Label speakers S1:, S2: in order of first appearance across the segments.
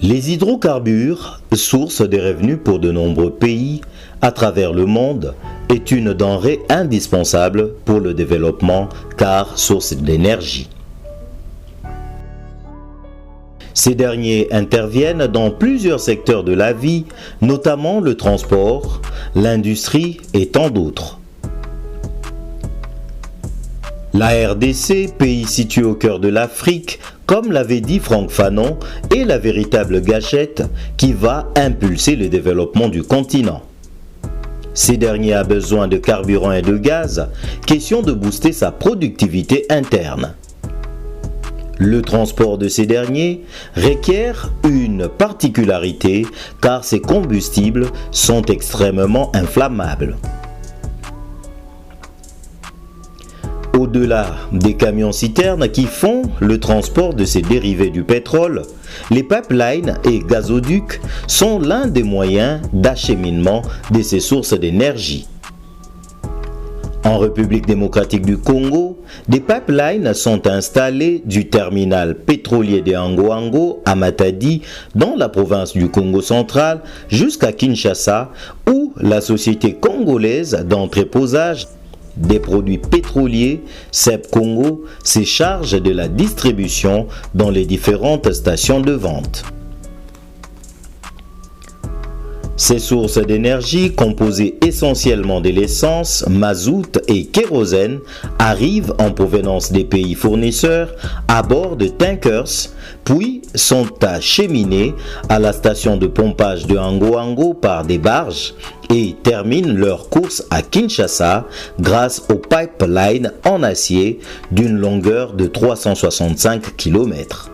S1: Les hydrocarbures, source des revenus pour de nombreux pays à travers le monde, est une denrée indispensable pour le développement car source d'énergie. Ces derniers interviennent dans plusieurs secteurs de la vie, notamment le transport, l'industrie et tant d'autres. La RDC, pays situé au cœur de l'Afrique, comme l'avait dit Franck Fanon, est la véritable gâchette qui va impulser le développement du continent. Ces derniers a besoin de carburant et de gaz, question de booster sa productivité interne. Le transport de ces derniers requiert une particularité car ces combustibles sont extrêmement inflammables. Au-delà des camions-citernes qui font le transport de ces dérivés du pétrole, les pipelines et gazoducs sont l'un des moyens d'acheminement de ces sources d'énergie. En République démocratique du Congo, des pipelines sont installés du terminal pétrolier de Angoango à Matadi dans la province du Congo central jusqu'à Kinshasa où la société congolaise d'entreposage des produits pétroliers, CEP Congo, se charge de la distribution dans les différentes stations de vente. Ces sources d'énergie, composées essentiellement de l'essence, mazout et kérosène, arrivent en provenance des pays fournisseurs à bord de tankers, puis sont acheminées à la station de pompage de Angoango par des barges et terminent leur course à Kinshasa grâce aux pipelines en acier d'une longueur de 365 km.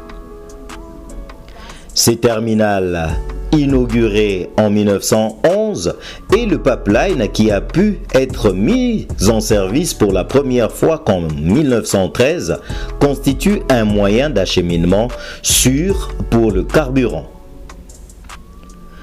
S1: Ces terminals inauguré en 1911 et le pipeline qui a pu être mis en service pour la première fois qu'en 1913 constitue un moyen d'acheminement sûr pour le carburant.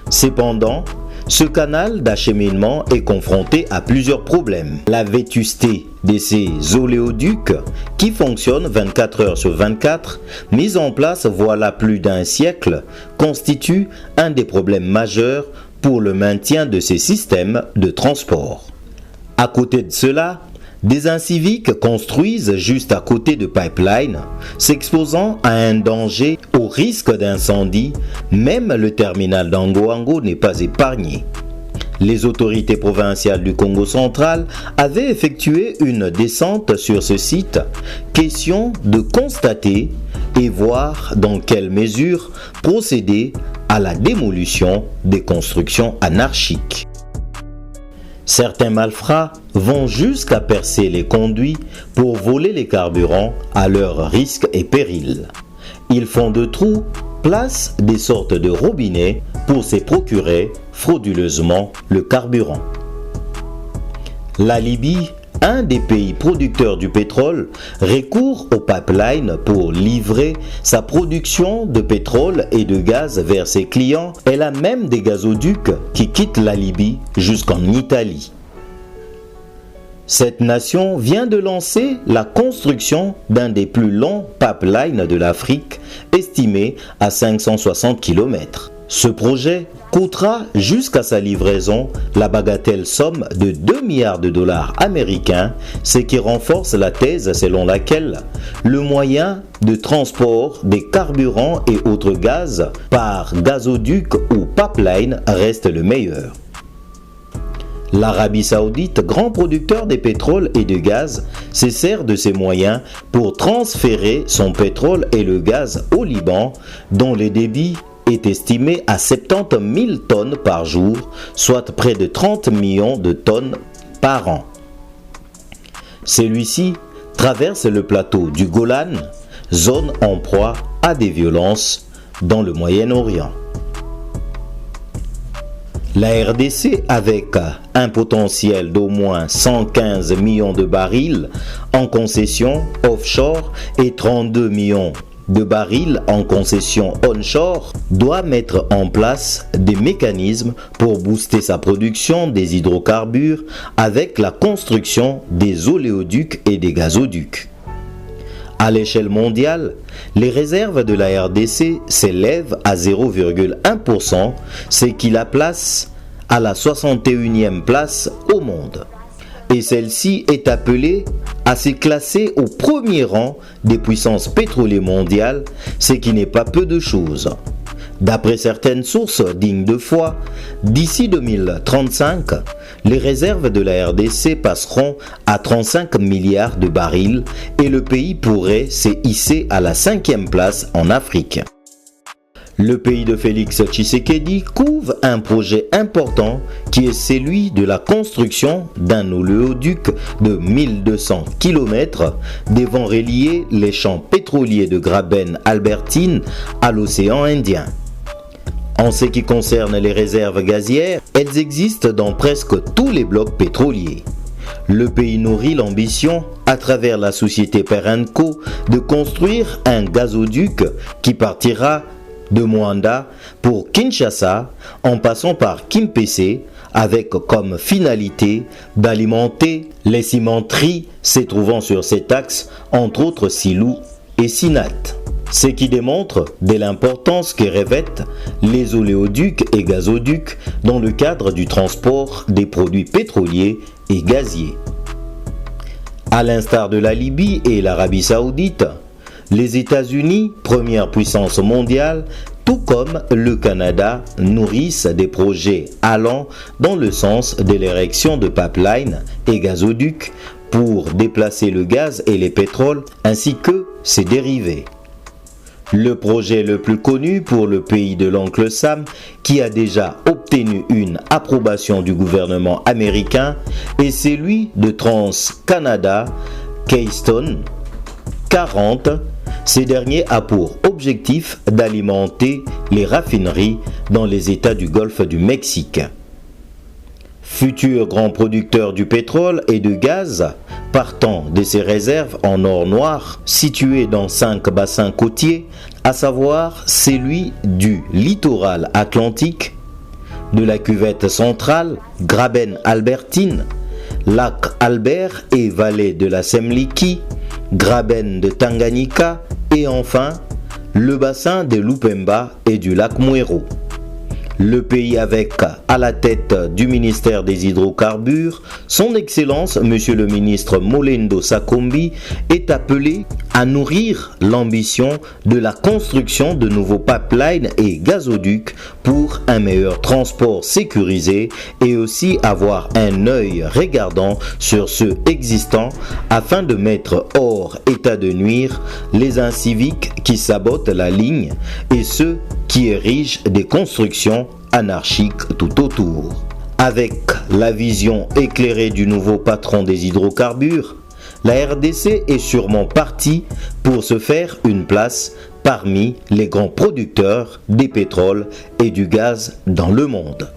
S1: Cependant, ce canal d'acheminement est confronté à plusieurs problèmes. La vétusté de ces oléoducs qui fonctionnent 24 heures sur 24, mis en place voilà plus d'un siècle, constitue un des problèmes majeurs pour le maintien de ces systèmes de transport. À côté de cela, des inciviques construisent juste à côté de pipelines, s'exposant à un danger au risque d'incendie. Même le terminal d'Angoango n'est pas épargné. Les autorités provinciales du Congo central avaient effectué une descente sur ce site, question de constater et voir dans quelle mesure procéder à la démolition des constructions anarchiques. Certains malfrats vont jusqu'à percer les conduits pour voler les carburants à leur risque et péril. Ils font de trous, placent des sortes de robinets pour se procurer frauduleusement le carburant. La Libye, un des pays producteurs du pétrole, recourt au pipeline pour livrer sa production de pétrole et de gaz vers ses clients. Elle a même des gazoducs qui quittent la Libye jusqu'en Italie. Cette nation vient de lancer la construction d'un des plus longs pipelines de l'Afrique, estimé à 560 km. Ce projet coûtera jusqu'à sa livraison la bagatelle somme de 2 milliards de dollars américains, ce qui renforce la thèse selon laquelle le moyen de transport des carburants et autres gaz par gazoduc ou pipeline reste le meilleur. L'Arabie Saoudite, grand producteur de pétrole et de gaz, se sert de ces moyens pour transférer son pétrole et le gaz au Liban, dont le débit est estimé à 70 000 tonnes par jour, soit près de 30 millions de tonnes par an. Celui-ci traverse le plateau du Golan, zone en proie à des violences dans le Moyen-Orient. La RDC, avec un potentiel d'au moins 115 millions de barils en concession offshore et 32 millions de barils en concession onshore, doit mettre en place des mécanismes pour booster sa production des hydrocarbures avec la construction des oléoducs et des gazoducs. À l'échelle mondiale, les réserves de la RDC s'élèvent à 0,1%, ce qui la place à la 61e place au monde. Et celle-ci est appelée à se classer au premier rang des puissances pétrolières mondiales, ce qui n'est pas peu de choses. D'après certaines sources dignes de foi, d'ici 2035, les réserves de la RDC passeront à 35 milliards de barils et le pays pourrait se hisser à la 5e place en Afrique. Le pays de Félix Tshisekedi couvre un projet important qui est celui de la construction d'un oléoduc de 1200 km devant relier les champs pétroliers de Graben-Albertine à l'océan Indien. En ce qui concerne les réserves gazières, elles existent dans presque tous les blocs pétroliers. Le pays nourrit l'ambition, à travers la société Perenco, de construire un gazoduc qui partira de Moanda pour Kinshasa en passant par Kimpese avec comme finalité d'alimenter les cimenteries se trouvant sur cet axe, entre autres Silou et Sinat. Ce qui démontre de l'importance que revêtent les oléoducs et gazoducs dans le cadre du transport des produits pétroliers et gaziers. À l'instar de la Libye et l'Arabie Saoudite, les États-Unis, première puissance mondiale, tout comme le Canada, nourrissent des projets allant dans le sens de l'érection de pipelines et gazoducs pour déplacer le gaz et les pétroles ainsi que ses dérivés. Le projet le plus connu pour le pays de l'oncle Sam, qui a déjà obtenu une approbation du gouvernement américain, est celui de Trans-Canada Keystone 40. Ce dernier a pour objectif d'alimenter les raffineries dans les États du Golfe du Mexique. Futur grand producteur du pétrole et de gaz, partant de ses réserves en or noir situées dans 5 bassins côtiers, à savoir celui du littoral atlantique, de la cuvette centrale, Graben-Albertine, lac Albert et vallée de la Semliki, Graben de Tanganyika et enfin le bassin de Lupemba et du lac Mwero. Le pays avec à la tête du ministère des hydrocarbures, son Excellence Monsieur le ministre Molendo Sakombi est appelé à nourrir l'ambition de la construction de nouveaux pipelines et gazoducs pour un meilleur transport sécurisé et aussi avoir un œil regardant sur ceux existants afin de mettre hors état de nuire les inciviques qui sabotent la ligne et ceux qui érigent des constructions anarchiques tout autour. Avec la vision éclairée du nouveau patron des hydrocarbures, la RDC est sûrement partie pour se faire une place parmi les grands producteurs des pétroles et du gaz dans le monde.